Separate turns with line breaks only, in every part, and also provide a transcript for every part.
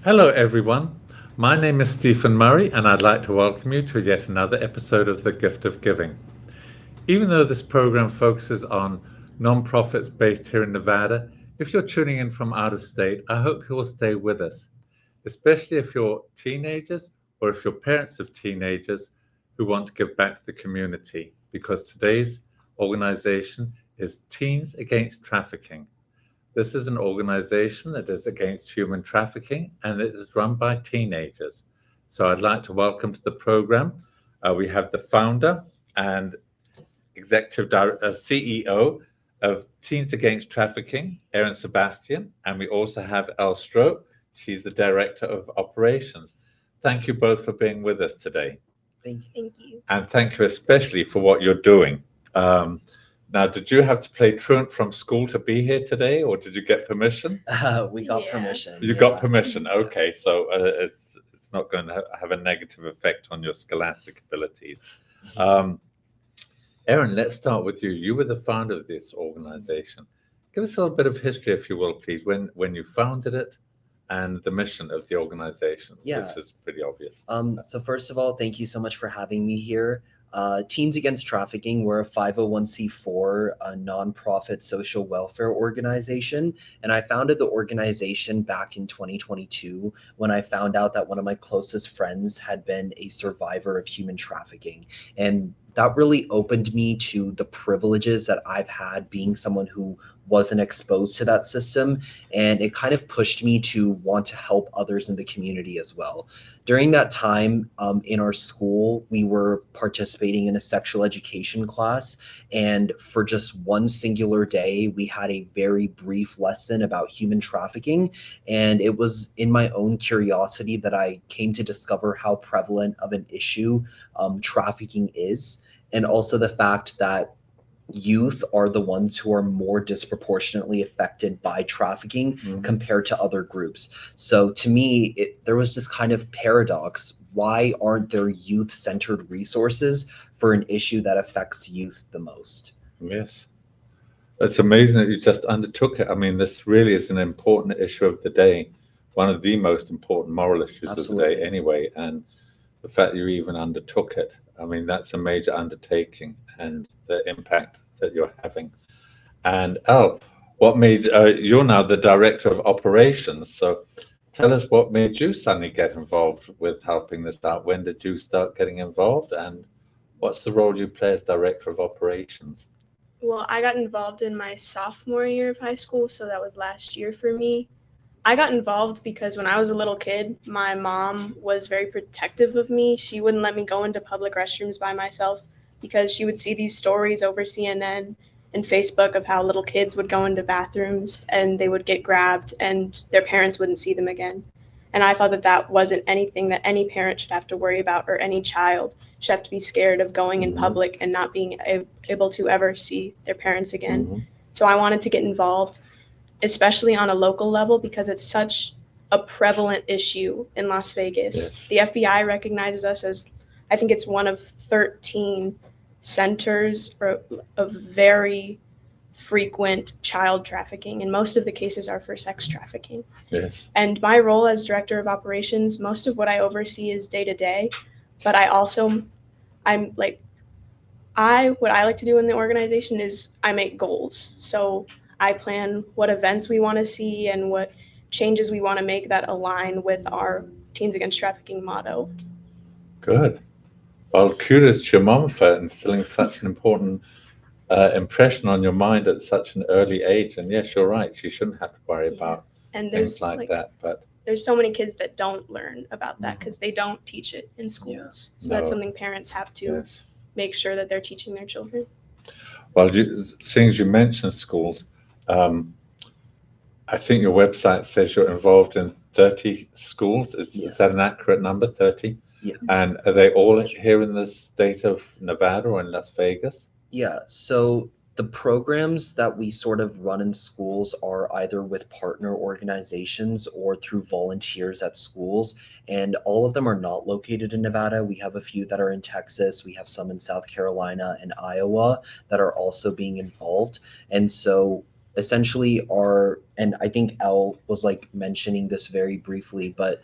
Hello, everyone. My name is Stephen Murray, and I'd like to welcome you to yet another episode of The Gift of Giving. Even though this program focuses on nonprofits based here in Nevada, if you're tuning in from out of state, I hope you will stay with us, especially if you're teenagers or if you're parents of teenagers who want to give back to the community, because today's organization is Teens Against Trafficking. This is an organization that is against human trafficking, and it is run by teenagers. So I'd like to welcome to the program. We have the founder and CEO of Teens Against Trafficking, Erin Sebastian, and we also have Elle Stroh. She's the Director of Operations. Thank you both for being with us today.
Thank you.
Thank you.
And thank you especially for what you're doing. Now, did you have to play truant from school to be here today, or did you get permission?
We got permission.
You got permission. Okay, so it's not going to have a negative effect on your scholastic abilities. Erin, let's start with you. You were the founder of this organization. Give us a little bit of history, if you will, please, when you founded it and the mission of the organization, which is pretty obvious.
So first of all, thank you so much for having me here. Teens Against Trafficking, we're a 501c4, a nonprofit social welfare organization, and I founded the organization back in 2022 when I found out that one of my closest friends had been a survivor of human trafficking, and that really opened me to the privileges that I've had being someone who wasn't exposed to that system, and it kind of pushed me to want to help others in the community as well. During that time, in our school, we were participating in a sexual education class, and for just one singular day, we had a very brief lesson about human trafficking, and it was in my own curiosity that I came to discover how prevalent of an issue trafficking is, and also the fact that youth are the ones who are more disproportionately affected by trafficking compared to other groups. So to me, there was this kind of paradox. Why aren't there youth-centered resources for an issue that affects youth the most?
Yes. It's amazing that you just undertook it. I mean, this really is an important issue of the day, one of the most important moral issues of the day anyway. And the fact that you even undertook it, I mean, that's a major undertaking, and the impact that you're having. And what made you're now the Director of Operations, so tell us what made you suddenly get involved with helping this out. When did you start getting involved, and what's the role you play as Director of Operations?
Well, I got involved in my sophomore year of high school, so that was last year for me. I got involved because when I was a little kid, my mom was very protective of me. She wouldn't let me go into public restrooms by myself because she would see these stories over CNN and Facebook of how little kids would go into bathrooms and they would get grabbed and their parents wouldn't see them again. And I thought that that wasn't anything that any parent should have to worry about, or any child should have to be scared of going in public and not being able to ever see their parents again. So I wanted to get involved, especially on a local level, because it's such a prevalent issue in Las Vegas.
Yes.
The FBI recognizes us as, I think it's one of 13 centers of very frequent child trafficking, and most of the cases are for sex trafficking.
Yes.
And my role as Director of Operations, most of what I oversee is day-to-day, but what I like to do in the organization is I make goals. So I plan what events we want to see and what changes we want to make that align with our Teens Against Trafficking motto.
Good. Well, kudos to your mom for instilling such an important impression on your mind at such an early age. And yes, you're right. She shouldn't have to worry about things like that. But
there's so many kids that don't learn about that because they don't teach it in schools. So that's something parents have to make sure that they're teaching their children.
Well, seeing as you mentioned schools, I think your website says you're involved in 30 schools. Is that an accurate number, 30?
Yeah.
And are they all here in the state of Nevada or in Las Vegas?
Yeah. So the programs that we sort of run in schools are either with partner organizations or through volunteers at schools, and all of them are not located in Nevada. We have a few that are in Texas. We have some in South Carolina and Iowa that are also being involved. And so essentially are, and I think Elle was like mentioning this very briefly, but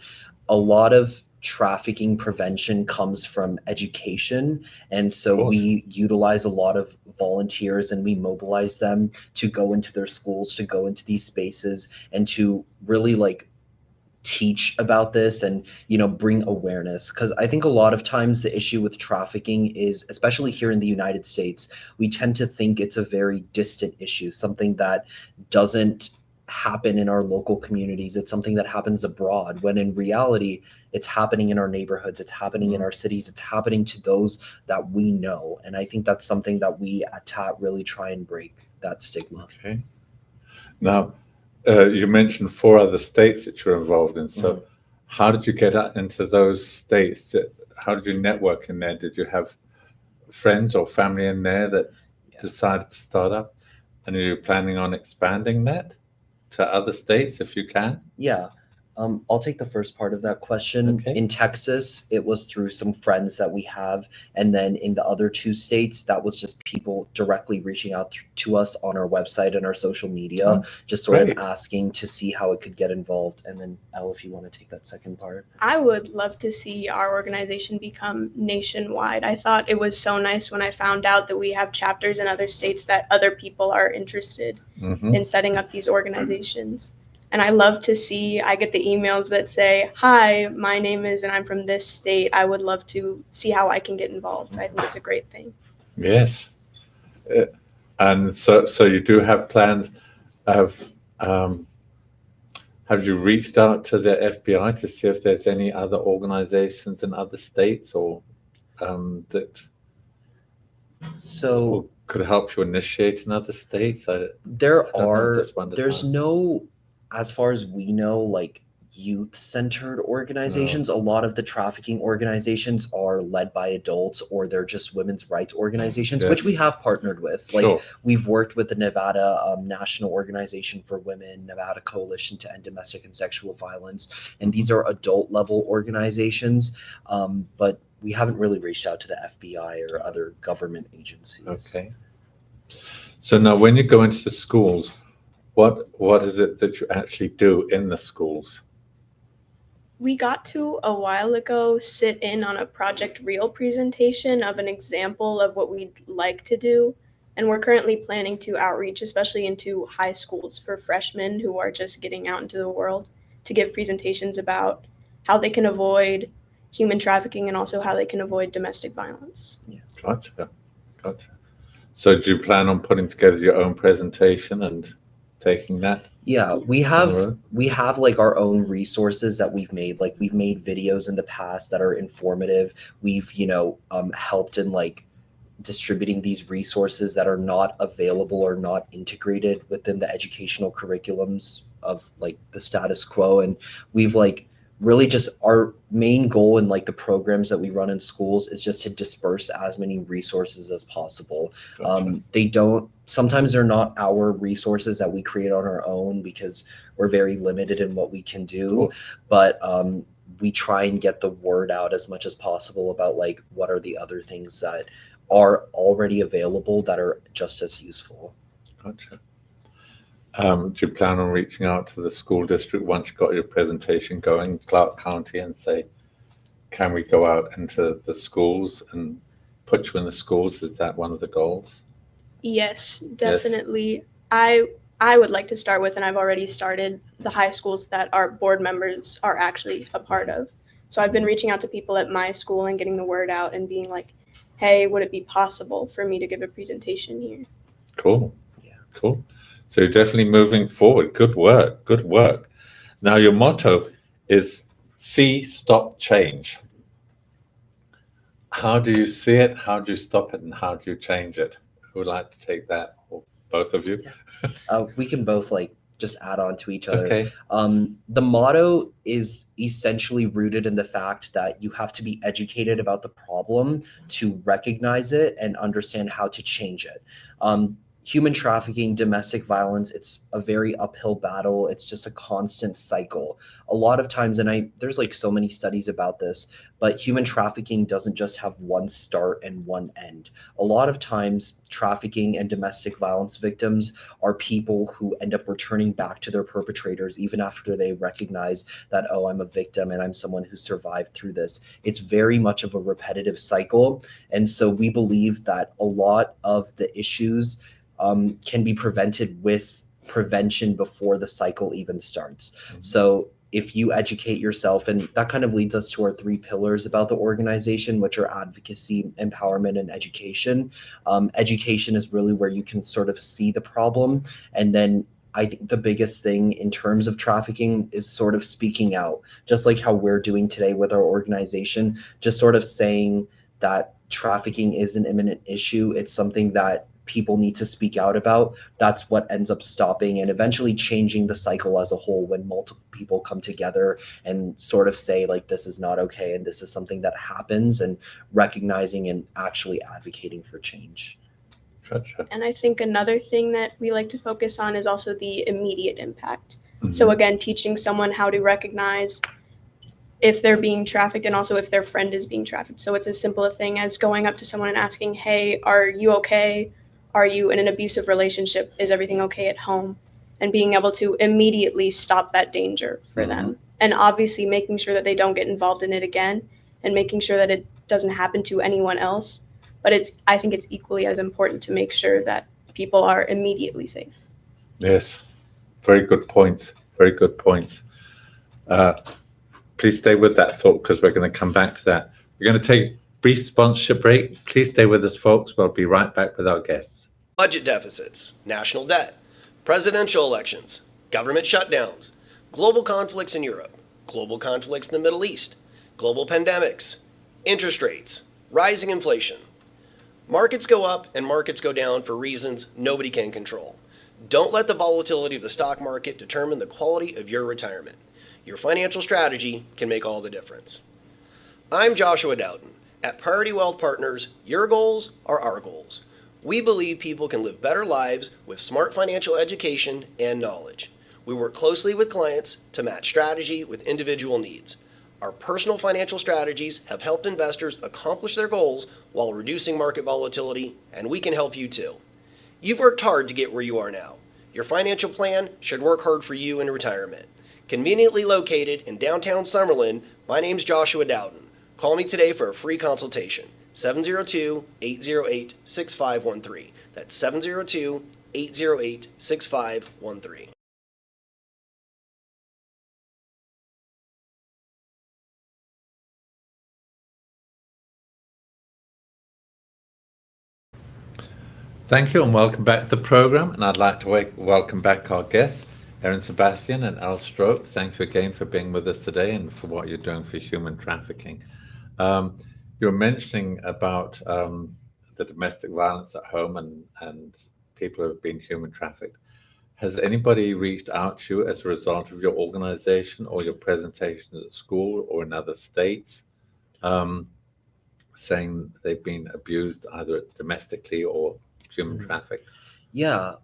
a lot of trafficking prevention comes from education. And so
course.
we utilize a lot of volunteers and we mobilize them to go into their schools, to go into these spaces and to really like teach about this and bring awareness, because I think a lot of times the issue with trafficking is, especially here in the United States, we tend to think it's a very distant issue, something that doesn't happen in our local communities. It's something that happens abroad, when in reality it's happening in our neighborhoods, it's happening in our cities, it's happening to those that we know. And I think that's something that we at TAT really try and break, that stigma.
Okay. Now, you mentioned 4 other states that you're involved in. So how did you get out into those states? How did you network in there? Did you have friends or family in there that decided to start up? And are you planning on expanding that to other states if you can?
Yeah. I'll take the first part of that question.
Okay.
In Texas, it was through some friends that we have. And then in the other 2 states, that was just people directly reaching out to us on our website and our social media, just sort of asking to see how it could get involved. And then, Elle, if you want to take that second part.
I would love to see our organization become nationwide. I thought it was so nice when I found out that we have chapters in other states, that other people are interested in setting up these organizations. And I love to see, I get the emails that say, hi, my name is, and I'm from this state. I would love to see how I can get involved. I think it's a great thing.
Yes. And so you do have plans of, have you reached out to the FBI to see if there's any other organizations in other states or that could help you initiate in other states?
There's no, as far as we know, like youth-centered organizations. A lot of the trafficking organizations are led by adults, or they're just women's rights organizations, which we have partnered with. Like we've worked with the Nevada National Organization for Women, Nevada Coalition to End Domestic and Sexual Violence, and these are adult-level organizations. But we haven't really reached out to the FBI or other government agencies.
Okay. So now, when you go into the schools, what is it that you actually do in the schools?
We got to a while ago sit in on a Project Real presentation of an example of what we'd like to do. And we're currently planning to outreach, especially into high schools, for freshmen who are just getting out into the world, to give presentations about how they can avoid human trafficking and also how they can avoid domestic violence.
Yeah.
Gotcha. So do you plan on putting together your own presentation and taking that?
Yeah, we have like our own resources that we've made. Like we've made videos in the past that are informative. We've helped in like distributing these resources that are not available or not integrated within the educational curriculums of like the status quo. And we've like really just, our main goal in like the programs that we run in schools is just to disperse as many resources as possible. Gotcha. Sometimes they're not our resources that we create on our own because we're very limited in what we can do, but we try and get the word out as much as possible about like what are the other things that are already available that are just as useful.
Gotcha. Do you plan on reaching out to the school district once you've got your presentation going, Clark County, and say, can we go out into the schools and put you in the schools? Is that one of the goals?
Yes, definitely. Yes. I would like to start with, and I've already started, the high schools that our board members are actually a part of. So I've been reaching out to people at my school and getting the word out and being like, hey, would it be possible for me to give a presentation here?
Cool. Yeah. Cool. So you're definitely moving forward. Good work. Good work. Now your motto is see, stop, change. How do you see it? How do you stop it? And how do you change it? Who would like to take that? Or both of you?
Yeah. We can both like just add on to each other.
Okay.
The motto is essentially rooted in the fact that you have to be educated about the problem to recognize it and understand how to change it. human trafficking, domestic violence, it's a very uphill battle. It's just a constant cycle. A lot of times, and there's like so many studies about this, but human trafficking doesn't just have one start and one end. A lot of times, trafficking and domestic violence victims are people who end up returning back to their perpetrators even after they recognize that, oh, I'm a victim and I'm someone who survived through this. It's very much of a repetitive cycle. And so we believe that a lot of the issues can be prevented with prevention before the cycle even starts. Mm-hmm. So if you educate yourself, and that kind of leads us to our 3 pillars about the organization, which are advocacy, empowerment, and education. Education is really where you can sort of see the problem. And then I think the biggest thing in terms of trafficking is sort of speaking out, just like how we're doing today with our organization, just sort of saying that trafficking is an imminent issue. It's something that people need to speak out about. That's what ends up stopping and eventually changing the cycle as a whole, when multiple people come together and sort of say, like, this is not okay and this is something that happens, and recognizing and actually advocating for change.
Gotcha.
And I think another thing that we like to focus on is also the immediate impact. Mm-hmm. So again, teaching someone how to recognize if they're being trafficked and also if their friend is being trafficked. So it's as simple a thing as going up to someone and asking, hey, are you okay? Are you in an abusive relationship? Is everything okay at home? And being able to immediately stop that danger for mm-hmm. them. And obviously making sure that they don't get involved in it again, and making sure that it doesn't happen to anyone else. But I think it's equally as important to make sure that people are immediately safe.
Yes, very good points. Very good points. Please stay with that thought, because we're going to come back to that. We're going to take a brief sponsorship break. Please stay with us, folks. We'll be right back with our guests.
Budget deficits, national debt, presidential elections, government shutdowns, global conflicts in Europe, global conflicts in the Middle East, global pandemics, interest rates, rising inflation. Markets go up and markets go down for reasons nobody can control. Don't let the volatility of the stock market determine the quality of your retirement. Your financial strategy can make all the difference. I'm Joshua Dowden. At Priority Wealth Partners, your goals are our goals. We believe people can live better lives with smart financial education and knowledge. We work closely with clients to match strategy with individual needs. Our personal financial strategies have helped investors accomplish their goals while reducing market volatility, and we can help you too. You've worked hard to get where you are now. Your financial plan should work hard for you in retirement. Conveniently located in downtown Summerlin, my name's Joshua Dowden. Call me today for a free consultation. 702-808-6513. That's 702-808-6513.
Thank you, and welcome back to the program. And I'd like to welcome back our guests, Erin Sebastian and Al Stroke. Thank you again for being with us today and for what you're doing for human trafficking. You were mentioning about the domestic violence at home and people who have been human trafficked. Has anybody reached out to you as a result of your organization or your presentations at school or in other states, saying they've been abused either domestically or human trafficked?
Yeah.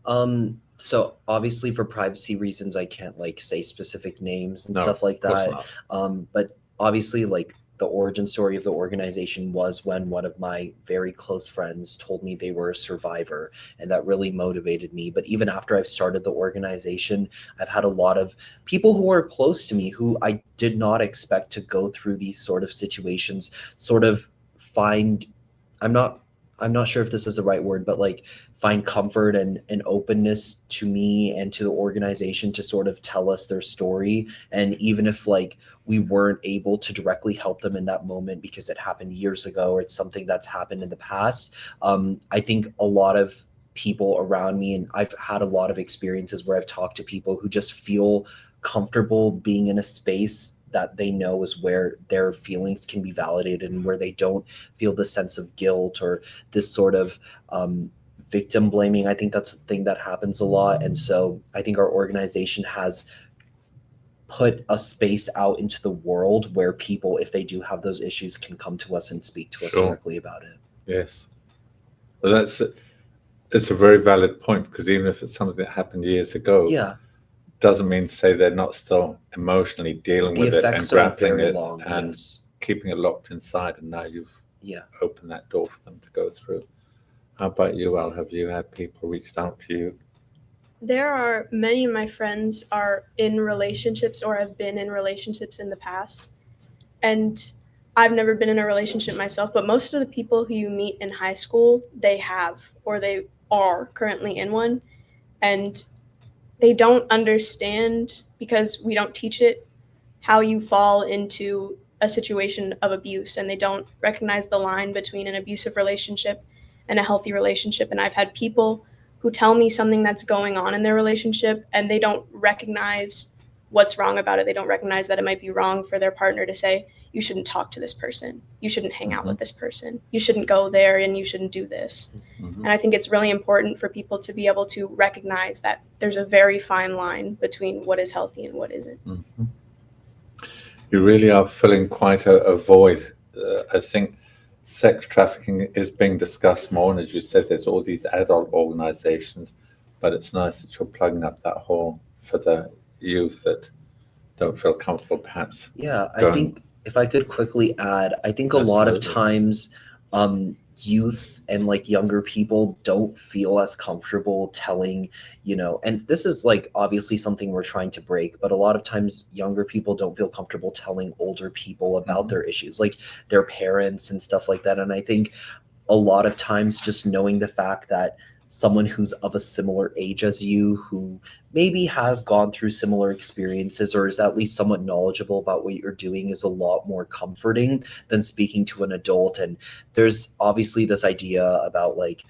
So obviously for privacy reasons, I can't say specific names and stuff like that. But obviously the origin story of the organization was when one of my very close friends told me they were a survivor, and that really motivated me. But even after I've started the organization, I've had a lot of people who are close to me who I did not expect to go through these sort of situations, sort of find, I'm not sure if this is the right word, but find comfort and openness to me and to the organization to sort of tell us their story. And even if we weren't able to directly help them in that moment because it happened years ago or it's something that's happened in the past, I think a lot of people around me, and I've had a lot of experiences where I've talked to people who just feel comfortable being in a space that they know is where their feelings can be validated and where they don't feel the sense of guilt or this sort of victim blaming. I think that's a thing that happens a lot. And so I think our organization has put a space out into the world where people, if they do have those issues, can come to us and speak to us directly about it.
Yes. Well, it's a very valid point, because even if it's something that happened years ago,
Yeah,
doesn't mean to say they're not still emotionally dealing
the
with it and
effects are
grappling
very
it
long.
and
Yes.
keeping it locked inside, and now you've
Yeah.
opened that door for them to go through. How about you, Al? Have you had people reached out to you?
There are many of my friends are in relationships or have been in relationships in the past. And I've never been in a relationship myself, but most of the people who you meet in high school, they have or they are currently in one. And they don't understand, because we don't teach it, how you fall into a situation of abuse, and they don't recognize the line between an abusive relationship and a healthy relationship. And I've had people who tell me something that's going on in their relationship, and they don't recognize what's wrong about it. They don't recognize that it might be wrong for their partner to say, you shouldn't talk to this person, you shouldn't hang out with this person, you shouldn't go there, and you shouldn't do this.
Mhm.
And I think it's really important for people to be able to recognize that there's a very fine line between what is healthy and what isn't.
Mhm. You really are filling quite a void. I think sex trafficking is being discussed more, and as you said, there's all these adult organizations, but it's nice that you're plugging up that hole for the youth that don't feel comfortable, perhaps.
Yeah, I
Going-
think if I could quickly add, I think a lot of
Absolutely.
times youth and like younger people don't feel as comfortable telling, and this is like obviously something we're trying to break, but a lot of times younger people don't feel comfortable telling older people about their issues, like their parents and stuff like that. And I think a lot of times just knowing the fact that someone who's of a similar age as you, who maybe has gone through similar experiences or is at least somewhat knowledgeable about what you're doing, is a lot more comforting than speaking to an adult. And there's obviously this idea about like,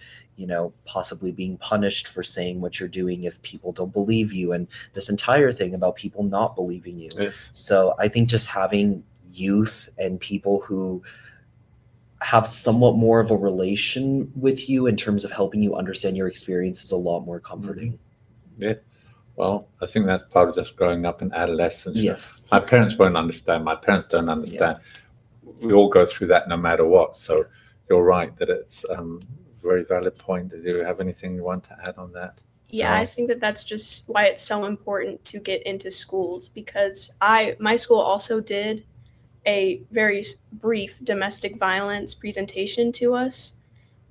possibly being punished for saying what you're doing if people don't believe you, and this entire thing about people not believing you.
Yes.
So I think just having youth and people who have somewhat more of a relation with you in terms of helping you understand your experience is a lot more comforting.
Yeah. Well, I think that's part of just growing up in adolescence.
Yes.
My parents won't understand. My parents don't understand. We all go through that no matter what. So you're right that it's a very valid point. Do you have anything you want to add on that?
Yeah, I think that that's just why it's so important to get into schools, because my school also did a very brief domestic violence presentation to us,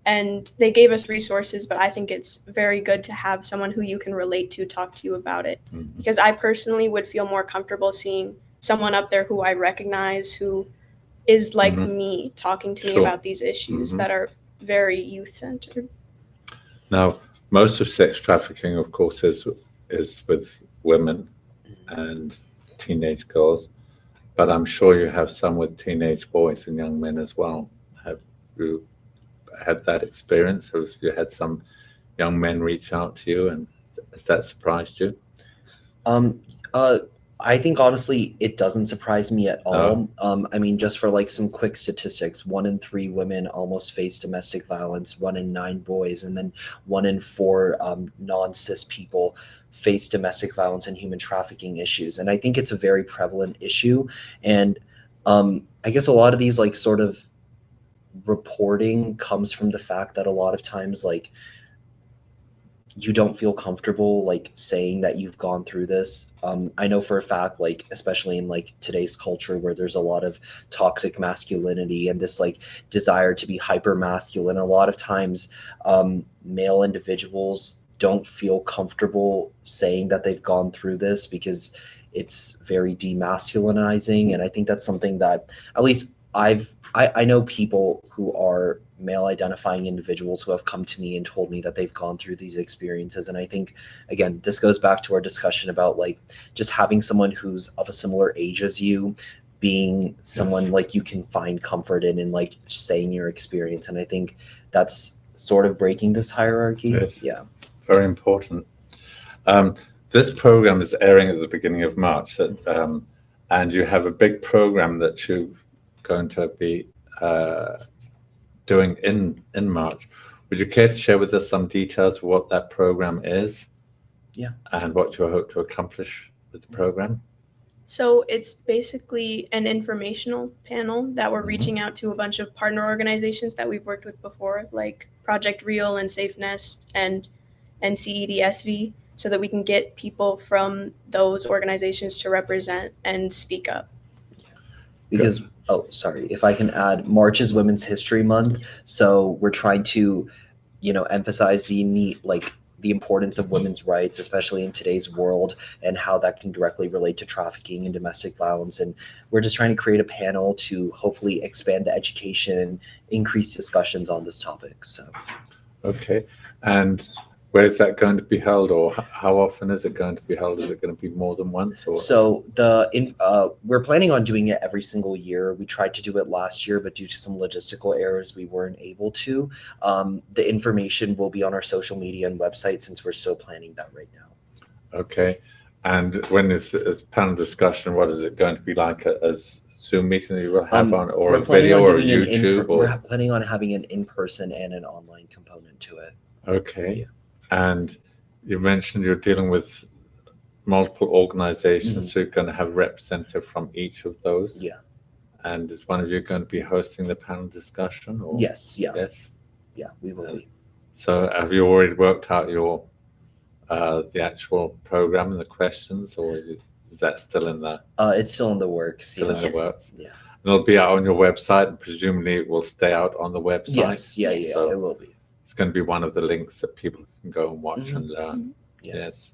and they gave us resources, but I think it's very good to have someone who you can relate to talk to you about it,
Mhm.
because I personally would feel more comfortable seeing someone up there who I recognize, who is like me, talking to me
Sure.
about these issues that are very youth centered.
Now, most of sex trafficking, of course, is with women and teenage girls, but I'm sure you have some with teenage boys and young men as well. Have you had that experience? Have you had some young men reach out to you, and has that surprised you?
I think honestly, it doesn't surprise me at all. I mean, just for like some quick statistics, 1 in 3 women almost face domestic violence, 1 in 9 boys, and then 1 in 4 non-cis people face domestic violence and human trafficking issues. And I think it's a very prevalent issue. And I guess a lot of these like sort of reporting comes from the fact that a lot of times like you don't feel comfortable like saying that you've gone through this. I know for a fact, like especially in like today's culture where there's a lot of toxic masculinity and this like desire to be hyper masculine, a lot of times male individuals don't feel comfortable saying that they've gone through this because it's very demasculinizing. And I think that's something that at least I know people who are male identifying individuals who have come to me and told me that they've gone through these experiences. And I think, again, this goes back to our discussion about like just having someone who's of a similar age as you, being someone like you can find comfort in and like saying your experience. And I think that's sort of breaking this hierarchy.
Yes.
Yeah.
Very important. This program is airing at the beginning of March, and you have a big program that you're going to be doing in March. Would you care to share with us some details of what that program is?
Yeah.
And what you hope to accomplish with the program?
So it's basically an informational panel that we're
Mhm.
reaching out to a bunch of partner organizations that we've worked with before, like Project Real and Safe Nest and NCEDSV, so that we can get people from those organizations to represent and speak up.
Because oh, sorry, if I can add, March is Women's History Month, so we're trying to, emphasize the importance of women's rights, especially in today's world, and how that can directly relate to trafficking and domestic violence. And we're just trying to create a panel to hopefully expand the education, increase discussions on this topic. So,
Okay. And where's that going to be held, or how often is it going to be held? Is it going to be more than once, or?
so we're planning on doing it every single year. We tried to do it last year, but due to some logistical errors, we weren't able to. The information will be on our social media and website since we're still planning that right now.
Okay. And when is panel discussion, what is it going to be like? A Zoom meeting that you will have on, or
We're
a
planning
video,
on
or a
doing
YouTube?
We're planning on having an in-person and an online component to it.
Okay.
Yeah.
And you mentioned you're dealing with multiple organizations,
Mhm.
so you're going to have a representative from each of those?
Yeah.
And is one of you going to be hosting the panel discussion? Or?
Yes. Yeah.
Yes.
Yeah. We will be.
So have you already worked out your the actual program and the questions, or is that still in the
It's still in the works.
still in the works?
Yeah.
And it'll be out on your website, and presumably it will stay out on the website.
Yes. Yeah.
Yes.
Yeah.
So-
It will be.
It's going to be one of the links that people can go and watch
Mhm.
and learn.
Yeah.
Yes.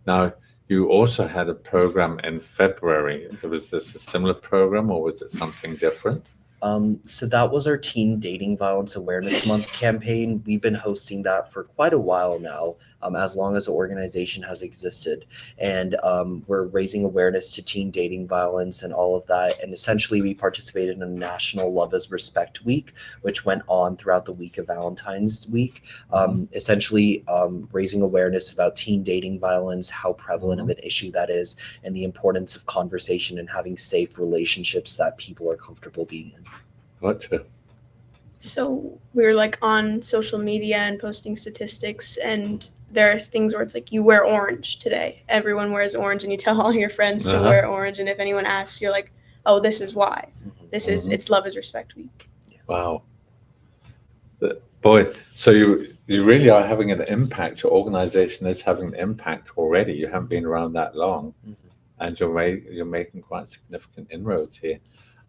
Now, you also had a program in February. Was this a similar program, or was it something different?
So that was our Teen Dating Violence Awareness Month campaign. We've been hosting that for quite a while now, as long as the organization has existed. And we're raising awareness to teen dating violence and all of that. And essentially, we participated in a National Love is Respect Week, which went on throughout the week of Valentine's Week. Essentially, raising awareness about teen dating violence, how prevalent of an issue that is, and the importance of conversation and having safe relationships that people are comfortable being in.
Gotcha.
So we're like on social media and posting statistics, and there are things where it's like, you wear orange today. Everyone wears orange, and you tell all your friends to
Uh-huh.
wear orange. And if anyone asks, you're like, oh, this is why. This is,
Mhm.
it's Love is Respect Week.
Wow. Boy, so you really are having an impact. Your organization is having an impact already. You haven't been around that long,
Mhm.
and you're making quite significant inroads here.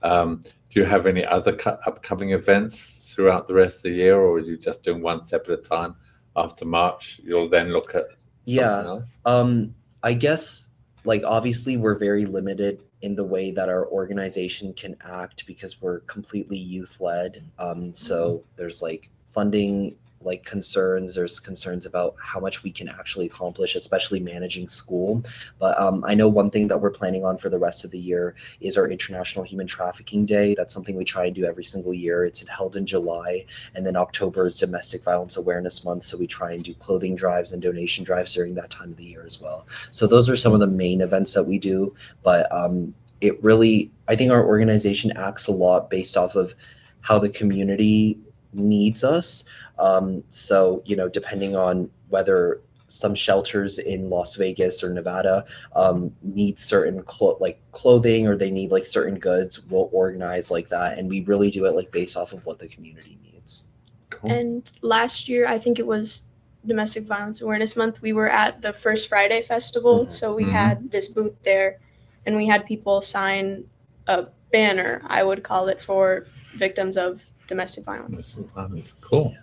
Do you have any other upcoming events throughout the rest of the year, or are you just doing one step at a time? After March, you'll then look at
Yeah.
something else?
I guess, like, obviously we're very limited in the way that our organization can act because we're completely youth led. So there's like funding concerns. There's concerns about how much we can actually accomplish, especially managing school. But I know one thing that we're planning on for the rest of the year is our International Human Trafficking Day. That's something we try and do every single year. It's held in July, and then October is Domestic Violence Awareness Month. So we try and do clothing drives and donation drives during that time of the year as well. So those are some of the main events that we do. But it really, I think our organization acts a lot based off of how the community needs us. So, depending on whether some shelters in Las Vegas or Nevada need certain clothing, or they need like certain goods, we'll organize like that. And we really do it like based off of what the community needs.
Cool.
And last year, I think it was Domestic Violence Awareness Month, we were at the First Friday Festival.
Mhm.
So we
Mhm.
had this booth there, and we had people sign a banner, I would call it, for victims of domestic violence.
That's cool.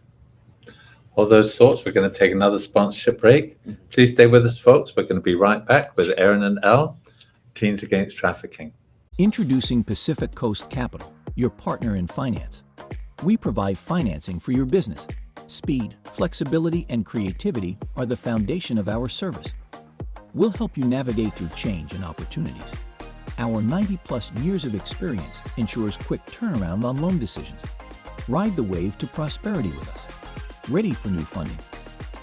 All those thoughts, we're going to take another sponsorship break.
Mhm.
Please stay with us, folks. We're going to be right back with Erin and Elle, Teens Against Trafficking.
Introducing Pacific Coast Capital, your partner in finance. We provide financing for your business. Speed, flexibility, and creativity are the foundation of our service. We'll help you navigate through change and opportunities. Our 90-plus years of experience ensures quick turnaround on loan decisions. Ride the wave to prosperity with us. Ready for new funding?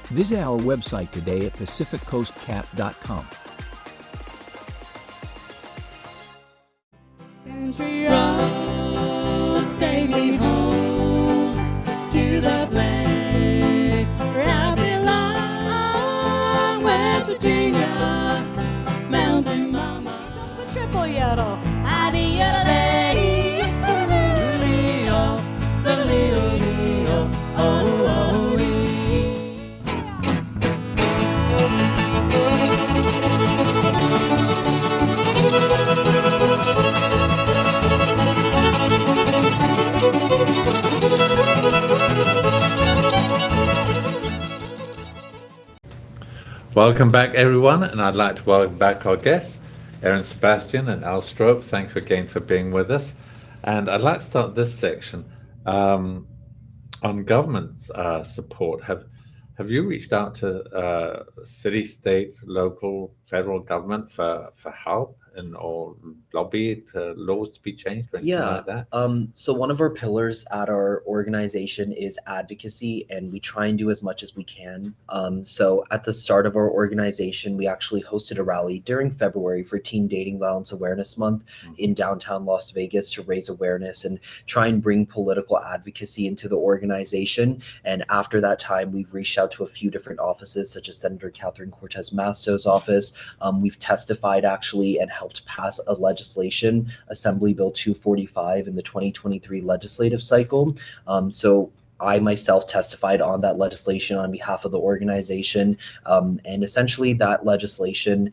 Visit our website today at pacificcoastcap.com.
Country roads take me home to the place where I belong, West Virginia, Mountain Mama. Comes the
Welcome back, everyone, and I'd like to welcome back our guests, Erin Sebastian and Al Strope. Thank you again for being with us. And I'd like to start this section on government support. Have you reached out to city, state, local, federal government for help and or lobby laws to be changed or anything like that?
So one of our pillars at our organization is advocacy, and we try and do as much as we can. So at the start of our organization, we actually hosted a rally during February for Teen Dating Violence Awareness Month in downtown Las Vegas to raise awareness and try and bring political advocacy into the organization. And after that time, we've reached out to a few different offices, such as Senator Catherine Cortez Masto's office. We've testified actually and helped pass a legislation, Assembly Bill 245, in the 2023 legislative cycle. So I myself testified on that legislation on behalf of the organization. And essentially that legislation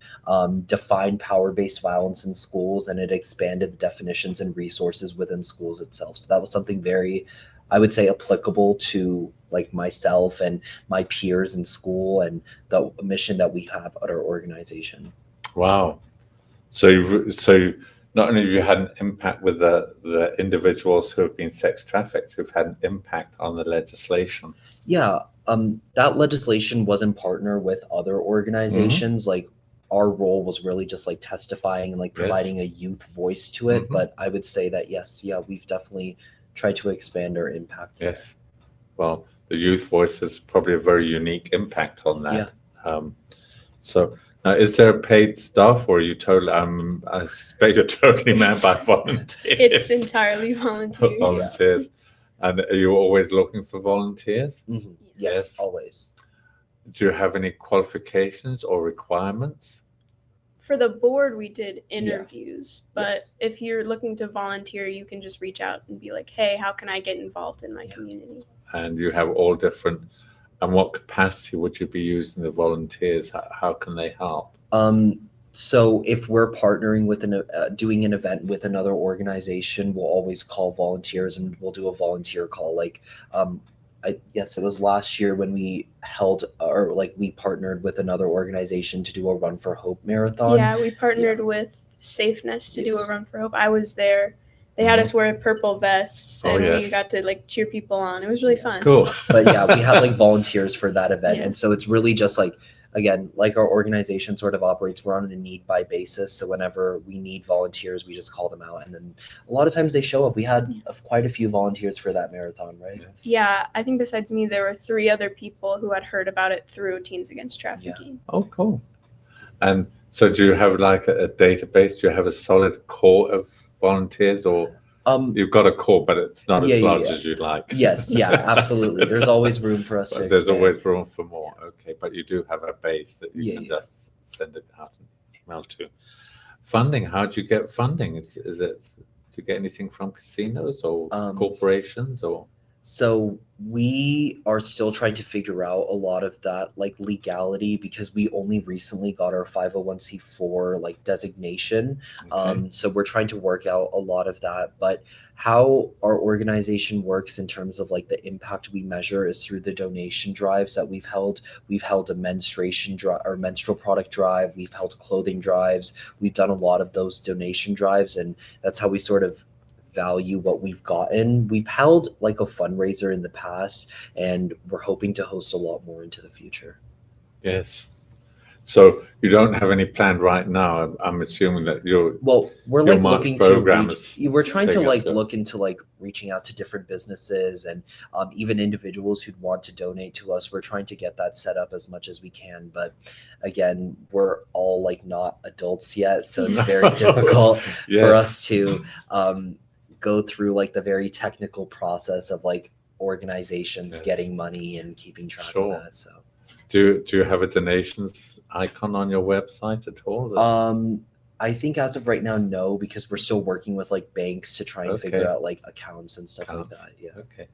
defined power-based violence in schools, and it expanded the definitions and resources within schools itself. So that was something very, I would say, applicable to like myself and my peers in school and the mission that we have at our organization.
Wow. So not only have you had an impact with the individuals who have been sex trafficked, you've had an impact on the legislation.
Yeah, that legislation was in partner with other organizations. Like our role was really just like testifying and like providing a youth voice to it. But I would say that yes, we've definitely tried to expand our impact.
Yes. Well, the youth voice has probably a very unique impact on that. So now, is there paid staff, or are you totally? I suspect you're totally manned by volunteers.
It's entirely volunteers.
Volunteers. And are you always looking for volunteers?
Yes, always.
Do you have any qualifications or requirements?
For the board, we did interviews, but if you're looking to volunteer, you can just reach out and be like, hey, how can I get involved in my community?
And you have all different, and what capacity would you be using the volunteers? How can they help?
So if we're partnering with doing an event with another organization, we'll always call volunteers and we'll do a volunteer call. Like, it was last year when we held, or like we partnered with another organization to do a Run for Hope marathon.
Yeah, we partnered with Safeness to do a Run for Hope. I was there. They had us wear purple vests, and we got to like cheer people on. It was really fun.
Cool.
But yeah, we had like volunteers for that event. And so it's really just like, again, like our organization sort of operates, we're on a need by basis. So whenever we need volunteers, we just call them out. And then a lot of times they show up. We had quite a few volunteers for that marathon, right?
Yeah, I think besides me, there were 3 other people who had heard about it through Teens Against Trafficking.
Oh, cool. And so do you have like a database? Do you have a solid core of volunteers, or you've got a core, but it's not as large as you'd like?
Yes, absolutely. There's always room for us to expand.
There's always room for more. Okay, but you do have a base that you can just send it out and email to. Funding, how do you get funding? Is it, do you get anything from casinos or corporations or?
So we are still trying to figure out a lot of that like legality, because we only recently got our 501c4 like designation. So we're trying to work out a lot of that. But how our organization works in terms of like the impact we measure is through the donation drives that we've held. We've held a menstruation drive or menstrual product drive. We've held clothing drives. We've done a lot of those donation drives, and that's how we sort of value what we've gotten. We've held like a fundraiser in the past, and we're hoping to host a lot more into the future.
Yes. So you don't have any planned right now. I'm assuming that
we're like looking to we're trying to like look into like reaching out to different businesses and even individuals who'd want to donate to us. We're trying to get that set up as much as we can, but again, we're all like not adults yet, so it's very difficult for us to go through like the very technical process of like organizations getting money and keeping track of that. So
do you have a donations icon on your website at all?
I think as of right now, no, because we're still working with like banks to try and figure out like accounts and stuff like that.
Okay,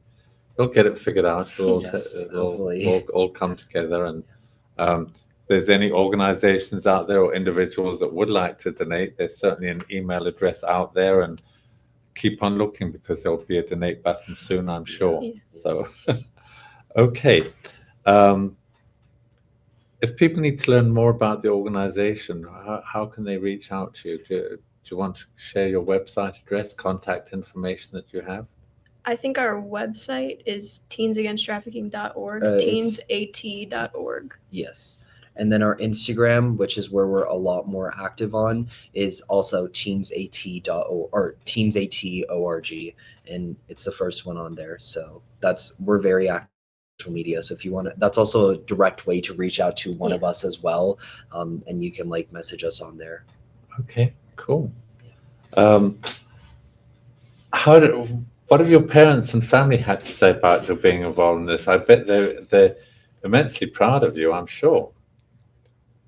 we'll get it figured out. It'll all come together. And there's any organizations out there or individuals that would like to donate, there's certainly an email address out there, and keep on looking, because there'll be a donate button soon, I'm sure. So okay. if people need to learn more about the organization, how can they reach out to you? Do you want to share your website address, contact information that you have?
I think our website is teensagainsttrafficking.org,
It's-
teensat.org.
Yes. And then our Instagram, which is where we're a lot more active on, is also teensat.org or teensat.org, and it's the first one on there. So we're very active on social media. So if you want to, that's also a direct way to reach out to one of us as well, and you can like message us on there.
Okay, cool. What have your parents and family had to say about you being involved in this? I bet they're immensely proud of you, I'm sure.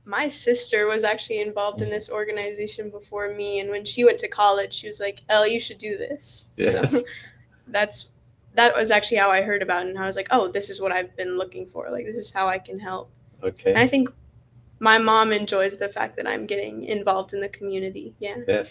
My sister was actually involved in this organization before me, and when she went to college, she was like, "Elle, you should do this."
Yes.
So that was actually how I heard about it, and I was like, "Oh, this is what I've been looking for. Like, this is how I can help."
Okay.
And I think my mom enjoys the fact that I'm getting involved in the community. Yeah.
Yes,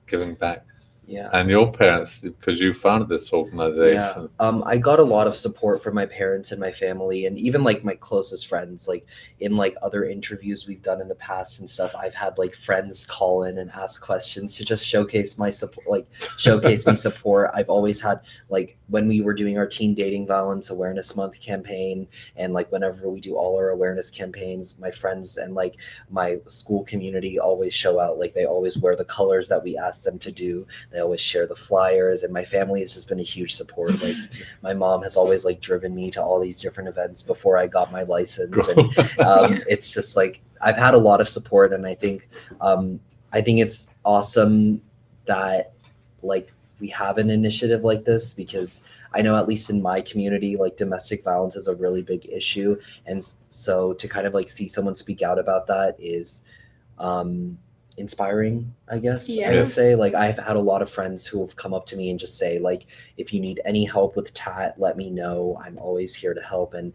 giving back.
Yeah.
And your parents, because you founded this organization.
I got a lot of support from my parents and my family, and even like my closest friends. Like in like other interviews we've done in the past and stuff, I've had like friends call in and ask questions to just showcase my support, like showcase my support. I've always had, like when we were doing our Teen Dating Violence Awareness Month campaign, and like whenever we do all our awareness campaigns, my friends and like my school community always show out. Like they always wear the colors that we ask them to do. They always share the flyers, and my family has just been a huge support. Like my mom has always like driven me to all these different events before I got my license, and it's just like I've had a lot of support, and I think it's awesome that like we have an initiative like this, because I know at least in my community, like domestic violence is a really big issue, and so to kind of like see someone speak out about that is inspiring, I guess.
Yeah.
I would say, like I've had a lot of friends who have come up to me and just say, like, if you need any help with TAT, let me know. I'm always here to help. And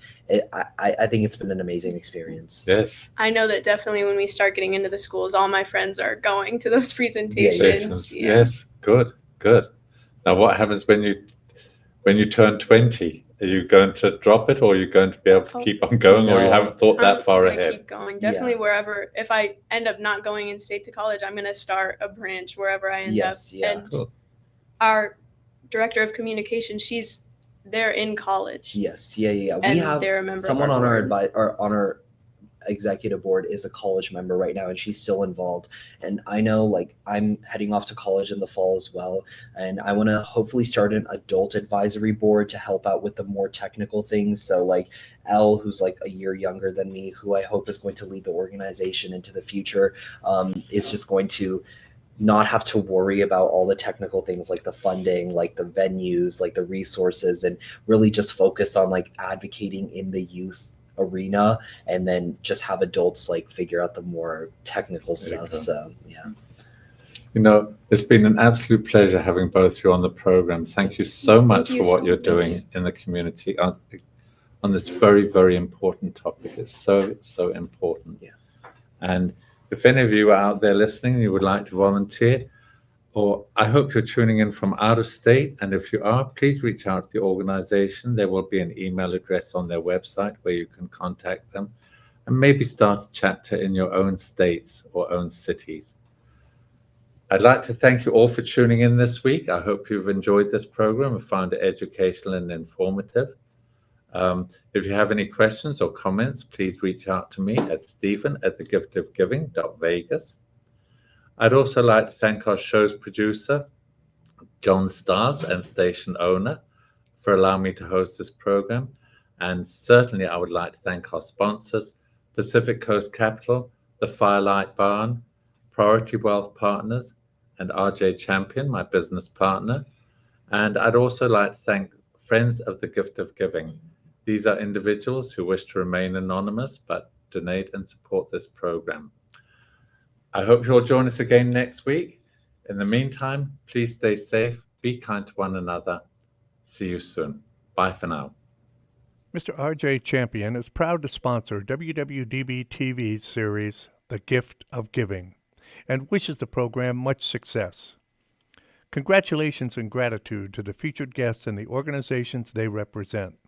I think it's been an amazing experience.
Yes.
I know that definitely when we start getting into the schools, all my friends are going to those presentations. Yeah.
Yes, good. Now what happens when you turn 20? Are you going to drop it, or are you going to be able to keep on going, or you
No.
haven't thought that
I'm
far
gonna
ahead?
Keep going. Definitely wherever. If I end up not going in state to college, I'm gonna start a branch wherever I end up.
Yeah.
And
Cool.
our director of communication, they're in college.
Yes. Yeah.
And
We have
they're a member
someone
of
on
our
our on our executive board is a college member right now, and she's still involved. And I know, like, I'm heading off to college in the fall as well, and I want to hopefully start an adult advisory board to help out with the more technical things. So like Elle, who's like a year younger than me, who I hope is going to lead the organization into the future, is just going to not have to worry about all the technical things like the funding, like the venues, like the resources, and really just focus on like advocating in the youth arena, and then just have adults like figure out the more technical stuff. So yeah.
You know, it's been an absolute pleasure having both of you on the program. Thank you so much for what you're doing in the community on this very, very important topic. It's so important.
Yeah.
And if any of you are out there listening, you would like to volunteer, or I hope you're tuning in from out of state, and if you are, please reach out to the organization. There will be an email address on their website where you can contact them and maybe start a chapter in your own states or own cities. I'd like to thank you all for tuning in this week. I hope you've enjoyed this program and found it educational and informative. If you have any questions or comments, please reach out to me at stephen@thegiftofgiving.vegas. I'd also like to thank our show's producer, John Stars, and station owner for allowing me to host this program. And certainly I would like to thank our sponsors, Pacific Coast Capital, the Firelight Barn, Priority Wealth Partners, and RJ Champion, my business partner. And I'd also like to thank Friends of the Gift of Giving. These are individuals who wish to remain anonymous but donate and support this program. I hope you'll join us again next week. In the meantime, please stay safe, be kind to one another. See you soon. Bye for now.
Mr. R.J. Champion is proud to sponsor WWDBTV's series, The Gift of Giving, and wishes the program much success. Congratulations and gratitude to the featured guests and the organizations they represent.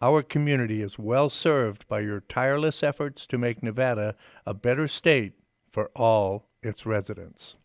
Our community is well served by your tireless efforts to make Nevada a better state for all its residents.